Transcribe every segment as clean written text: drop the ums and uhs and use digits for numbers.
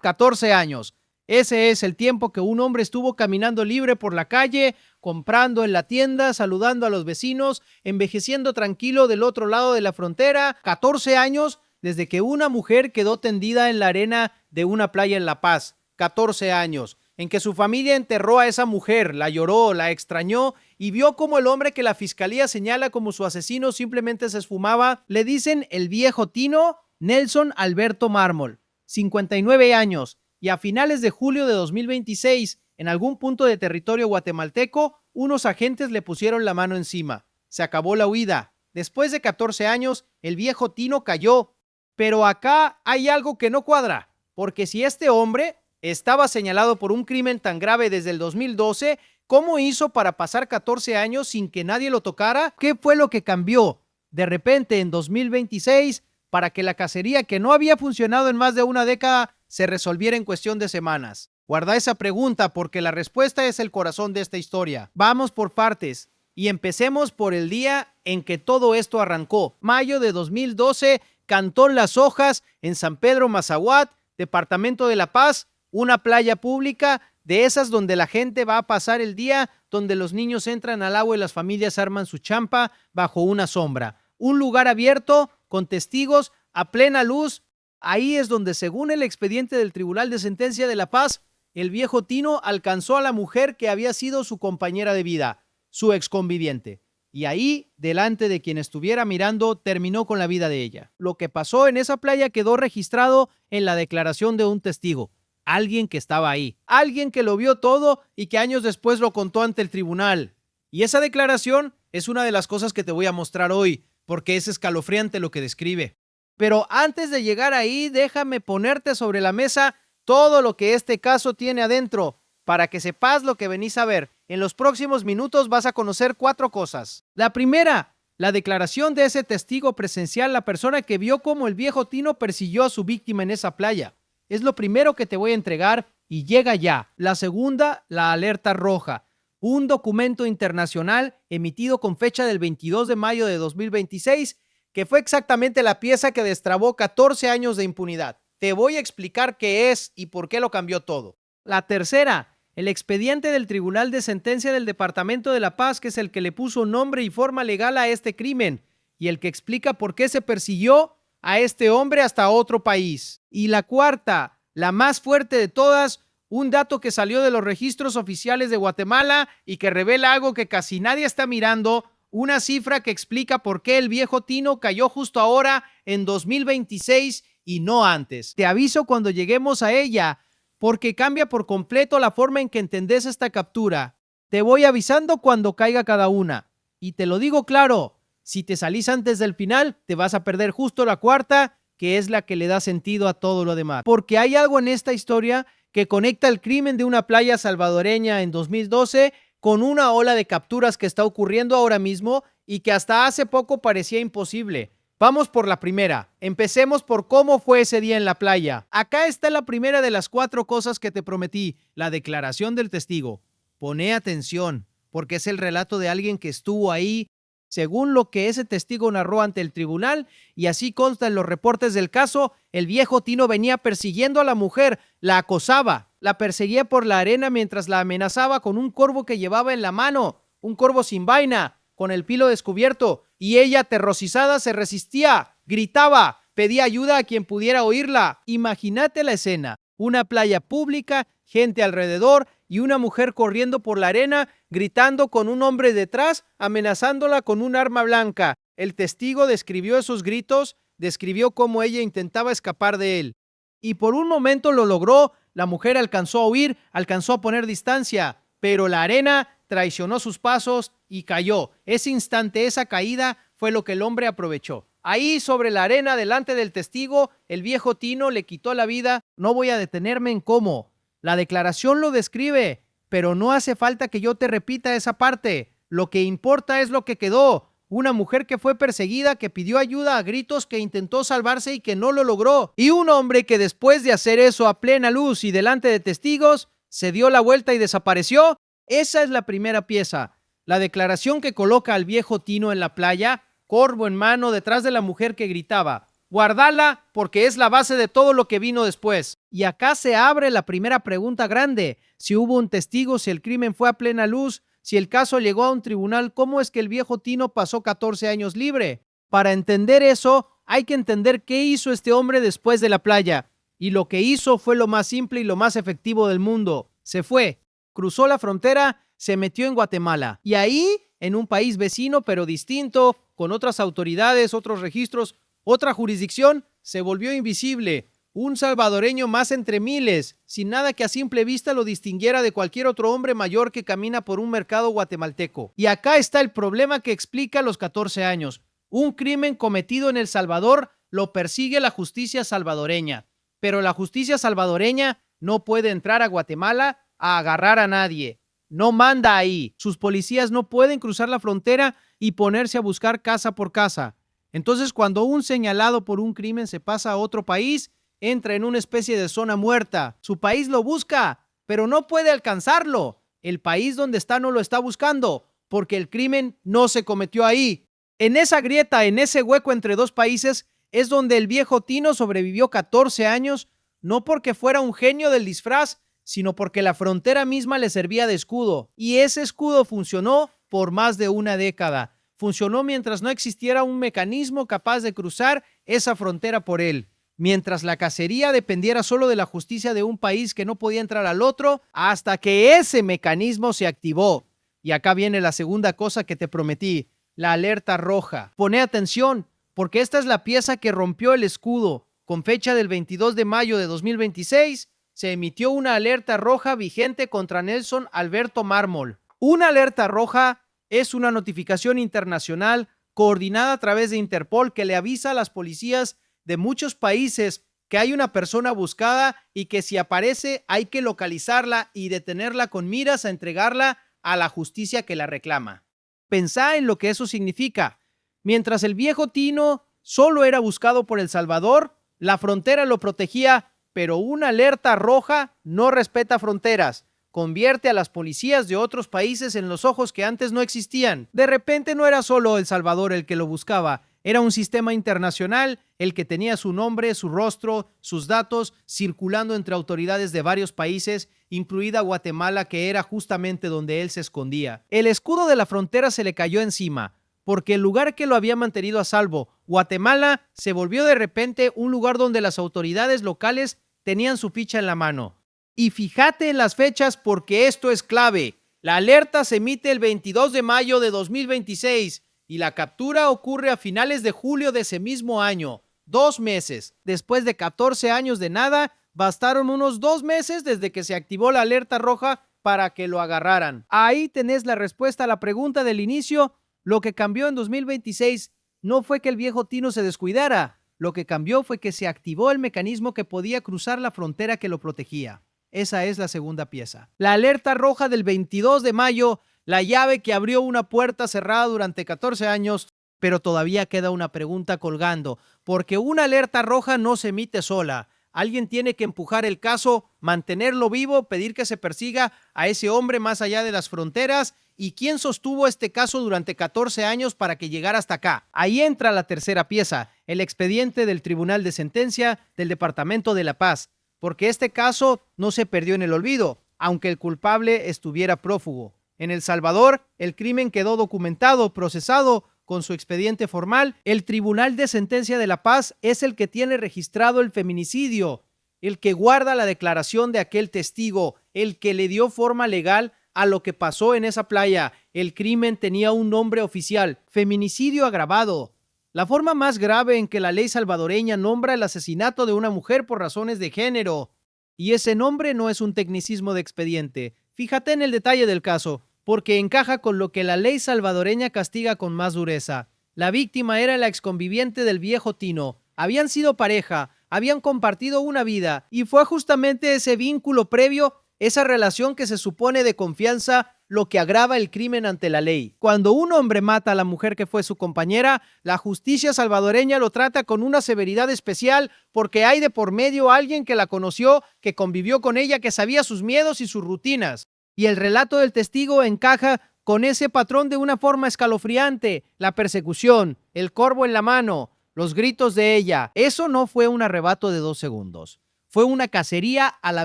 14 años. Ese es el tiempo que un hombre estuvo caminando libre por la calle, comprando en la tienda, saludando a los vecinos, envejeciendo tranquilo del otro lado de la frontera. 14 años desde que una mujer quedó tendida en la arena de una playa en La Paz. 14 años en que su familia enterró a esa mujer, la lloró, la extrañó y vio como el hombre que la fiscalía señala como su asesino simplemente se esfumaba. Le dicen el viejo Tino Nelson Alberto Mármol, 59 años. Y a finales de julio de 2026, en algún punto de territorio guatemalteco, unos agentes le pusieron la mano encima. Se acabó la huida. Después de 14 años, el viejo Tino cayó. Pero acá hay algo que no cuadra, porque si este hombre estaba señalado por un crimen tan grave desde el 2012, ¿cómo hizo para pasar 14 años sin que nadie lo tocara? ¿Qué fue lo que cambió de repente en 2026 para que la cacería que no había funcionado en más de una década se resolviera en cuestión de semanas? Guarda esa pregunta porque la respuesta es el corazón de esta historia. Vamos por partes y empecemos por el día en que todo esto arrancó. Mayo de 2012, Cantón Las Hojas, en San Pedro Mazahuat, departamento de La Paz, una playa pública de esas donde la gente va a pasar el día, donde los niños entran al agua y las familias arman su champa bajo una sombra. Un lugar abierto, con testigos, a plena luz. Ahí es donde, según el expediente del Tribunal de Sentencia de La Paz, el viejo Tino alcanzó a la mujer que había sido su compañera de vida, su exconviviente. Y ahí, delante de quien estuviera mirando, terminó con la vida de ella. Lo que pasó en esa playa quedó registrado en la declaración de un testigo. Alguien que estaba ahí. Alguien que lo vio todo y que años después lo contó ante el tribunal. Y esa declaración es una de las cosas que te voy a mostrar hoy, porque es escalofriante lo que describe. Pero antes de llegar ahí, déjame ponerte sobre la mesa todo lo que este caso tiene adentro, para que sepas lo que venís a ver. En los próximos minutos vas a conocer 4 cosas. La primera, la declaración de ese testigo presencial, la persona que vio cómo el viejo Tino persiguió a su víctima en esa playa. Es lo primero que te voy a entregar y llega ya. La segunda, la alerta roja. Un documento internacional emitido con fecha del 22 de mayo de 2026, que fue exactamente la pieza que destrabó 14 años de impunidad. Te voy a explicar qué es y por qué lo cambió todo. La tercera, el expediente del Tribunal de Sentencia del Departamento de La Paz, que es el que le puso nombre y forma legal a este crimen y el que explica por qué se persiguió a este hombre hasta otro país. Y la cuarta, la más fuerte de todas, un dato que salió de los registros oficiales de Guatemala y que revela algo que casi nadie está mirando, una cifra que explica por qué el viejo Tino cayó justo ahora en 2026 y no antes. Te aviso cuando lleguemos a ella, porque cambia por completo la forma en que entendés esta captura. Te voy avisando cuando caiga cada una. Y te lo digo claro, si te salís antes del final, te vas a perder justo la cuarta, que es la que le da sentido a todo lo demás. Porque hay algo en esta historia que conecta el crimen de una playa salvadoreña en 2012 con una ola de capturas que está ocurriendo ahora mismo y que hasta hace poco parecía imposible. Vamos por la primera. Empecemos por cómo fue ese día en la playa. Acá está la primera de las 4 cosas que te prometí, la declaración del testigo. Poné atención, porque es el relato de alguien que estuvo ahí, según lo que ese testigo narró ante el tribunal, y así consta en los reportes del caso. El viejo Tino venía persiguiendo a la mujer, la acosaba, la perseguía por la arena mientras la amenazaba con un corvo que llevaba en la mano, un corvo sin vaina, con el pilo descubierto, y ella, aterrorizada, se resistía, gritaba, pedía ayuda a quien pudiera oírla. Imagínate la escena, una playa pública, gente alrededor y una mujer corriendo por la arena, gritando con un hombre detrás, amenazándola con un arma blanca. El testigo describió esos gritos, describió cómo ella intentaba escapar de él. Y por un momento lo logró, la mujer alcanzó a huir, alcanzó a poner distancia, pero la arena traicionó sus pasos y cayó. Ese instante, esa caída, fue lo que el hombre aprovechó. Ahí sobre la arena, delante del testigo, el viejo Tino le quitó la vida. No voy a detenerme en cómo. La declaración lo describe, pero no hace falta que yo te repita esa parte. Lo que importa es lo que quedó. Una mujer que fue perseguida, que pidió ayuda a gritos, que intentó salvarse y que no lo logró. Y un hombre que después de hacer eso a plena luz y delante de testigos, se dio la vuelta y desapareció. Esa es la primera pieza. La declaración que coloca al viejo Tino en la playa, corvo en mano, detrás de la mujer que gritaba. guardala porque es la base de todo lo que vino después. Y acá se abre la primera pregunta grande. Si hubo un testigo, si el crimen fue a plena luz, si el caso llegó a un tribunal, ¿cómo es que el viejo Tino pasó 14 años libre? Para entender eso, hay que entender qué hizo este hombre después de la playa. Y lo que hizo fue lo más simple y lo más efectivo del mundo. Se fue, cruzó la frontera, se metió en Guatemala. Y ahí, en un país vecino pero distinto, con otras autoridades, otros registros, otra jurisdicción, se volvió invisible. Un salvadoreño más entre miles, sin nada que a simple vista lo distinguiera de cualquier otro hombre mayor que camina por un mercado guatemalteco. Y acá está el problema que explica los 14 años. Un crimen cometido en El Salvador lo persigue la justicia salvadoreña, pero la justicia salvadoreña no puede entrar a Guatemala a agarrar a nadie. No manda ahí. Sus policías no pueden cruzar la frontera y ponerse a buscar casa por casa. Entonces, cuando un señalado por un crimen se pasa a otro país, entra en una especie de zona muerta. Su país lo busca, pero no puede alcanzarlo. El país donde está no lo está buscando, porque el crimen no se cometió ahí. En esa grieta, en ese hueco entre dos países, es donde el viejo Tino sobrevivió 14 años, no porque fuera un genio del disfraz, sino porque la frontera misma le servía de escudo. Y ese escudo funcionó por más de una década. Funcionó mientras no existiera un mecanismo capaz de cruzar esa frontera por él. Mientras la cacería dependiera solo de la justicia de un país que no podía entrar al otro, hasta que ese mecanismo se activó. Y acá viene la segunda cosa que te prometí, la alerta roja. Pone atención, porque esta es la pieza que rompió el escudo. Con fecha del 22 de mayo de 2026, se emitió una alerta roja vigente contra Nelson Alberto Mármol. Una alerta roja es una notificación internacional coordinada a través de Interpol que le avisa a las policías de muchos países que hay una persona buscada y que si aparece hay que localizarla y detenerla con miras a entregarla a la justicia que la reclama. Pensá en lo que eso significa. Mientras el viejo Tino solo era buscado por El Salvador, la frontera lo protegía, pero una alerta roja no respeta fronteras. Convierte a las policías de otros países en los ojos que antes no existían. De repente no era solo El Salvador el que lo buscaba, era un sistema internacional el que tenía su nombre, su rostro, sus datos circulando entre autoridades de varios países, incluida Guatemala, que era justamente donde él se escondía. El escudo de la frontera se le cayó encima, porque el lugar que lo había mantenido a salvo, Guatemala, se volvió de repente un lugar donde las autoridades locales tenían su ficha en la mano. Y fíjate en las fechas porque esto es clave. La alerta se emite el 22 de mayo de 2026 y la captura ocurre a finales de julio de ese mismo año. 2 meses. Después de 14 años de nada, bastaron unos 2 meses desde que se activó la alerta roja para que lo agarraran. Ahí tenés la respuesta a la pregunta del inicio. Lo que cambió en 2026 no fue que el viejo Tino se descuidara. Lo que cambió fue que se activó el mecanismo que podía cruzar la frontera que lo protegía. Esa es la segunda pieza. La alerta roja del 22 de mayo, la llave que abrió una puerta cerrada durante 14 años, pero todavía queda una pregunta colgando, porque una alerta roja no se emite sola. Alguien tiene que empujar el caso, mantenerlo vivo, pedir que se persiga a ese hombre más allá de las fronteras. ¿Y quién sostuvo este caso durante 14 años para que llegara hasta acá? Ahí entra la tercera pieza, el expediente del Tribunal de Sentencia del Departamento de La Paz. Porque este caso no se perdió en el olvido, aunque el culpable estuviera prófugo. En El Salvador, el crimen quedó documentado, procesado con su expediente formal. El Tribunal de Sentencia de La Paz es el que tiene registrado el feminicidio, el que guarda la declaración de aquel testigo, el que le dio forma legal a lo que pasó en esa playa. El crimen tenía un nombre oficial, feminicidio agravado. La forma más grave en que la ley salvadoreña nombra el asesinato de una mujer por razones de género. Y ese nombre no es un tecnicismo de expediente. Fíjate en el detalle del caso, porque encaja con lo que la ley salvadoreña castiga con más dureza. La víctima era la exconviviente del viejo Tino. Habían sido pareja, habían compartido una vida, y fue justamente ese vínculo previo, esa relación que se supone de confianza, lo que agrava el crimen ante la ley. Cuando un hombre mata a la mujer que fue su compañera, la justicia salvadoreña lo trata con una severidad especial porque hay de por medio alguien que la conoció, que convivió con ella, que sabía sus miedos y sus rutinas. Y el relato del testigo encaja con ese patrón de una forma escalofriante: la persecución, el corvo en la mano, los gritos de ella. Eso no fue un arrebato de 2 segundos. Fue una cacería a la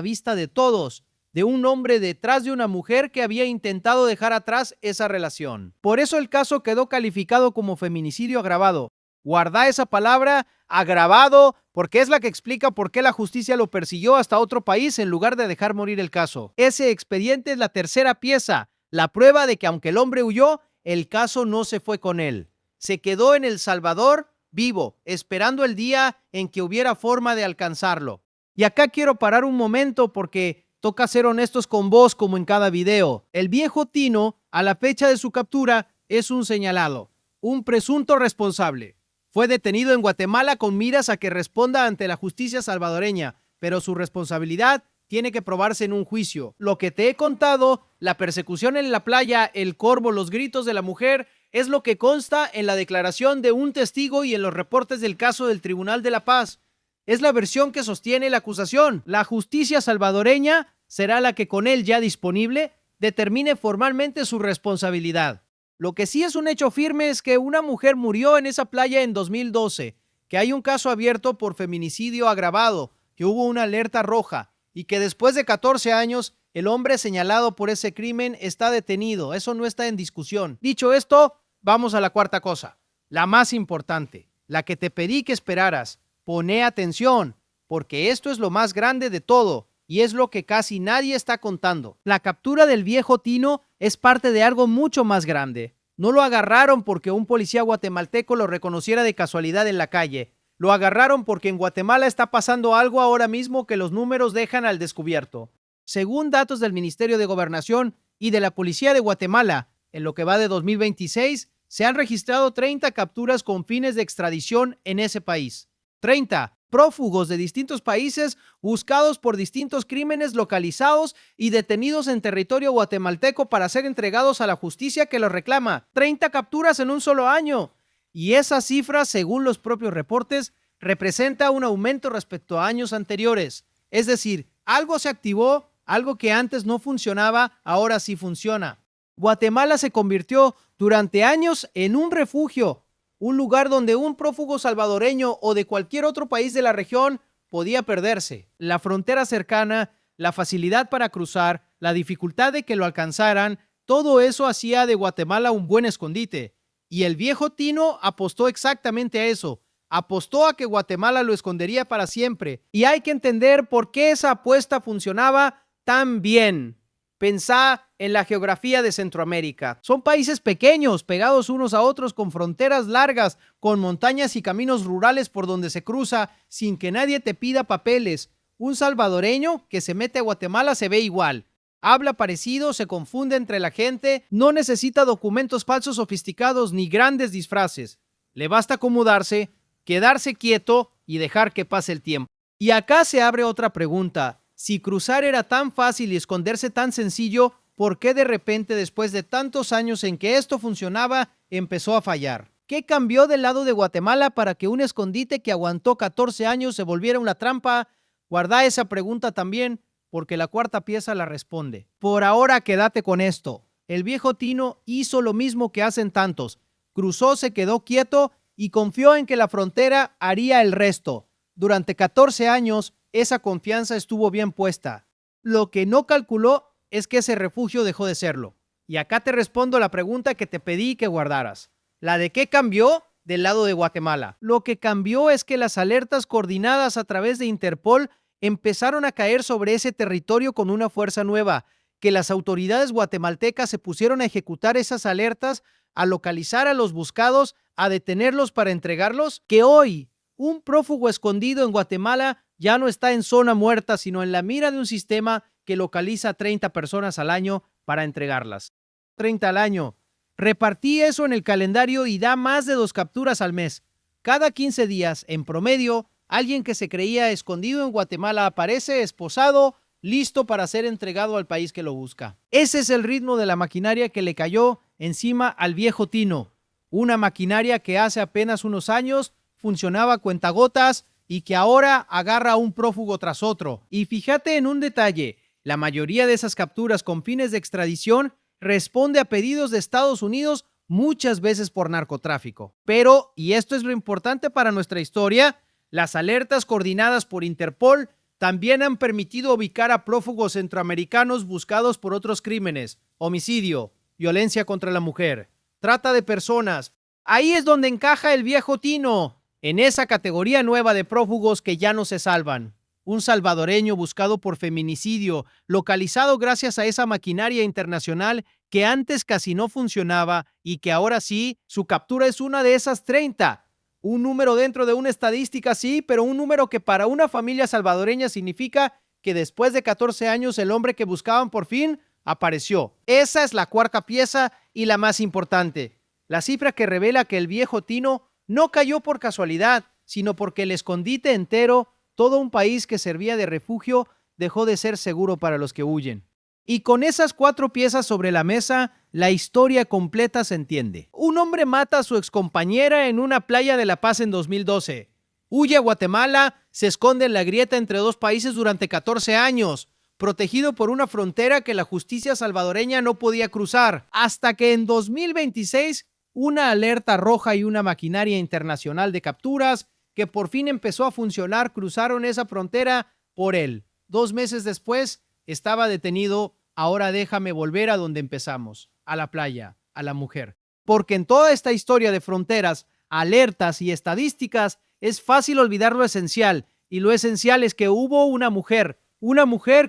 vista de todos, de un hombre detrás de una mujer que había intentado dejar atrás esa relación. Por eso el caso quedó calificado como feminicidio agravado. Guarda esa palabra, agravado, porque es la que explica por qué la justicia lo persiguió hasta otro país en lugar de dejar morir el caso. Ese expediente es la tercera pieza, la prueba de que aunque el hombre huyó, el caso no se fue con él. Se quedó en El Salvador vivo, esperando el día en que hubiera forma de alcanzarlo. Y acá quiero parar un momento porque toca ser honestos con vos como en cada video. El viejo Tino, a la fecha de su captura, es un señalado, un presunto responsable. Fue detenido en Guatemala con miras a que responda ante la justicia salvadoreña, pero su responsabilidad tiene que probarse en un juicio. Lo que te he contado, la persecución en la playa, el corvo, los gritos de la mujer, es lo que consta en la declaración de un testigo y en los reportes del caso del Tribunal de la Paz. Es la versión que sostiene la acusación. La justicia salvadoreña será la que, con él ya disponible, determine formalmente su responsabilidad. Lo que sí es un hecho firme es que una mujer murió en esa playa en 2012, que hay un caso abierto por feminicidio agravado, que hubo una alerta roja y que después de 14 años el hombre señalado por ese crimen está detenido. Eso no está en discusión. Dicho esto, vamos a la cuarta cosa, la más importante, la que te pedí que esperaras. Poné atención, porque esto es lo más grande de todo y es lo que casi nadie está contando. La captura del viejo Tino es parte de algo mucho más grande. No lo agarraron porque un policía guatemalteco lo reconociera de casualidad en la calle. Lo agarraron porque en Guatemala está pasando algo ahora mismo que los números dejan al descubierto. Según datos del Ministerio de Gobernación y de la Policía de Guatemala, en lo que va de 2026, se han registrado 30 capturas con fines de extradición en ese país. 30 prófugos de distintos países buscados por distintos crímenes localizados y detenidos en territorio guatemalteco para ser entregados a la justicia que los reclama. 30 capturas en un solo año. Y esa cifra, según los propios reportes, representa un aumento respecto a años anteriores. Es decir, algo se activó, algo que antes no funcionaba, ahora sí funciona. Guatemala se convirtió durante años en un refugio, un lugar donde un prófugo salvadoreño o de cualquier otro país de la región podía perderse. La frontera cercana, la facilidad para cruzar, la dificultad de que lo alcanzaran, todo eso hacía de Guatemala un buen escondite. Y el viejo Tino apostó exactamente a eso. Apostó a que Guatemala lo escondería para siempre. Y hay que entender por qué esa apuesta funcionaba tan bien. Pensá en la geografía de Centroamérica. Son países pequeños, pegados unos a otros, con fronteras largas, con montañas y caminos rurales por donde se cruza sin que nadie te pida papeles. Un salvadoreño que se mete a Guatemala se ve igual. Habla parecido, se confunde entre la gente, no necesita documentos falsos sofisticados ni grandes disfraces. Le basta acomodarse, quedarse quieto y dejar que pase el tiempo. Y acá se abre otra pregunta. Si cruzar era tan fácil y esconderse tan sencillo, ¿por qué de repente, después de tantos años en que esto funcionaba, empezó a fallar? ¿Qué cambió del lado de Guatemala para que un escondite que aguantó 14 años se volviera una trampa? Guarda esa pregunta también, porque la cuarta pieza la responde. Por ahora quédate con esto. El viejo Tino hizo lo mismo que hacen tantos. Cruzó, se quedó quieto y confió en que la frontera haría el resto. Durante 14 años, esa confianza estuvo bien puesta. Lo que no calculó es que ese refugio dejó de serlo. Y acá te respondo la pregunta que te pedí que guardaras. La de qué cambió del lado de Guatemala. Lo que cambió es que las alertas coordinadas a través de Interpol empezaron a caer sobre ese territorio con una fuerza nueva, que las autoridades guatemaltecas se pusieron a ejecutar esas alertas, a localizar a los buscados, a detenerlos para entregarlos, que hoy un prófugo escondido en Guatemala ya no está en zona muerta, sino en la mira de un sistema que localiza a 30 personas al año para entregarlas. 30 al año. Repartí eso en el calendario y da más de 2 capturas al mes. Cada 15 días, en promedio, alguien que se creía escondido en Guatemala aparece esposado, listo para ser entregado al país que lo busca. Ese es el ritmo de la maquinaria que le cayó encima al viejo Tino. Una maquinaria que hace apenas unos años funcionaba a cuentagotas y que ahora agarra a un prófugo tras otro. Y fíjate en un detalle, la mayoría de esas capturas con fines de extradición responde a pedidos de Estados Unidos muchas veces por narcotráfico. Pero, y esto es lo importante para nuestra historia, las alertas coordinadas por Interpol también han permitido ubicar a prófugos centroamericanos buscados por otros crímenes: homicidio, violencia contra la mujer, trata de personas. Ahí es donde encaja el viejo Tino, en esa categoría nueva de prófugos que ya no se salvan. Un salvadoreño buscado por feminicidio, localizado gracias a esa maquinaria internacional que antes casi no funcionaba y que ahora sí, su captura es una de esas 30. Un número dentro de una estadística, sí, pero un número que para una familia salvadoreña significa que después de 14 años el hombre que buscaban por fin apareció. Esa es la cuarta pieza y la más importante. La cifra que revela que el viejo Tino no cayó por casualidad, sino porque el escondite entero, todo un país que servía de refugio, dejó de ser seguro para los que huyen. Y con esas 4 piezas sobre la mesa, la historia completa se entiende. Un hombre mata a su excompañera en una playa de La Paz en 2012. Huye a Guatemala, se esconde en la grieta entre 2 países durante 14 años, protegido por una frontera que la justicia salvadoreña no podía cruzar, hasta que en 2026 una alerta roja y una maquinaria internacional de capturas que por fin empezó a funcionar cruzaron esa frontera por él. 2 meses después estaba detenido. Ahora déjame volver a donde empezamos, a la playa, a la mujer. Porque en toda esta historia de fronteras, alertas y estadísticas es fácil olvidar lo esencial, y lo esencial es que hubo una mujer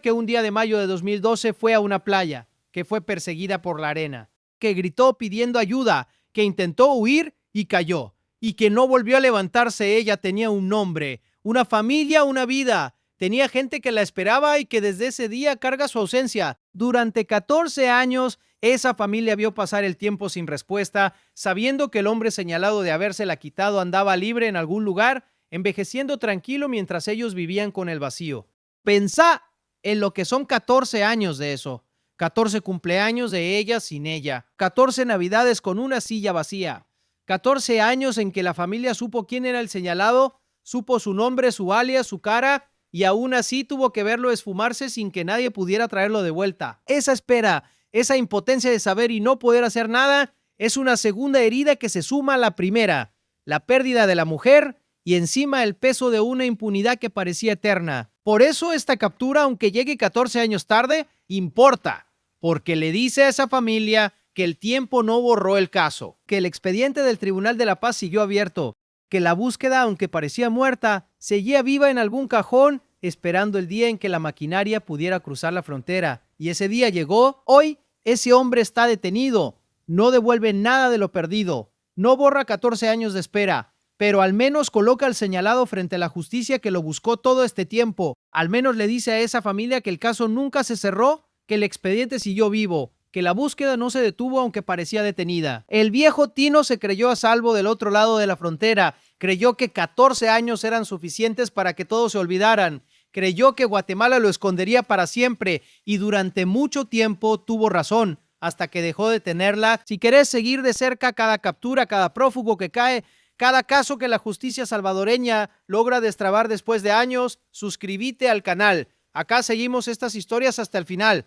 que un día de mayo de 2012 fue a una playa, que fue perseguida por la arena, que gritó pidiendo ayuda, que intentó huir y cayó, y que no volvió a levantarse. Ella tenía un nombre, una familia, una vida. Tenía gente que la esperaba y que desde ese día carga su ausencia. Durante 14 años, esa familia vio pasar el tiempo sin respuesta, sabiendo que el hombre señalado de habérsela quitado andaba libre en algún lugar, envejeciendo tranquilo mientras ellos vivían con el vacío. Pensá en lo que son 14 años de eso. 14 cumpleaños de ella sin ella. 14 navidades con una silla vacía. 14 años en que la familia supo quién era el señalado, supo su nombre, su alias, su cara, y aún así tuvo que verlo esfumarse sin que nadie pudiera traerlo de vuelta. Esa espera, esa impotencia de saber y no poder hacer nada, es una segunda herida que se suma a la primera, la pérdida de la mujer y encima el peso de una impunidad que parecía eterna. Por eso esta captura, aunque llegue 14 años tarde, importa, porque le dice a esa familia que el tiempo no borró el caso, que el expediente del Tribunal de la Paz siguió abierto, que la búsqueda, aunque parecía muerta, seguía viva en algún cajón, esperando el día en que la maquinaria pudiera cruzar la frontera. Y ese día llegó. Hoy, ese hombre está detenido. No devuelve nada de lo perdido. No borra 14 años de espera, pero al menos coloca al señalado frente a la justicia que lo buscó todo este tiempo. Al menos le dice a esa familia que el caso nunca se cerró, que el expediente siguió vivo, que la búsqueda no se detuvo aunque parecía detenida. El viejo Tino se creyó a salvo del otro lado de la frontera, creyó que 14 años eran suficientes para que todos se olvidaran, creyó que Guatemala lo escondería para siempre y durante mucho tiempo tuvo razón, hasta que dejó de tenerla. Si querés seguir de cerca cada captura, cada prófugo que cae, cada caso que la justicia salvadoreña logra destrabar después de años, suscríbete al canal. Acá seguimos estas historias hasta el final.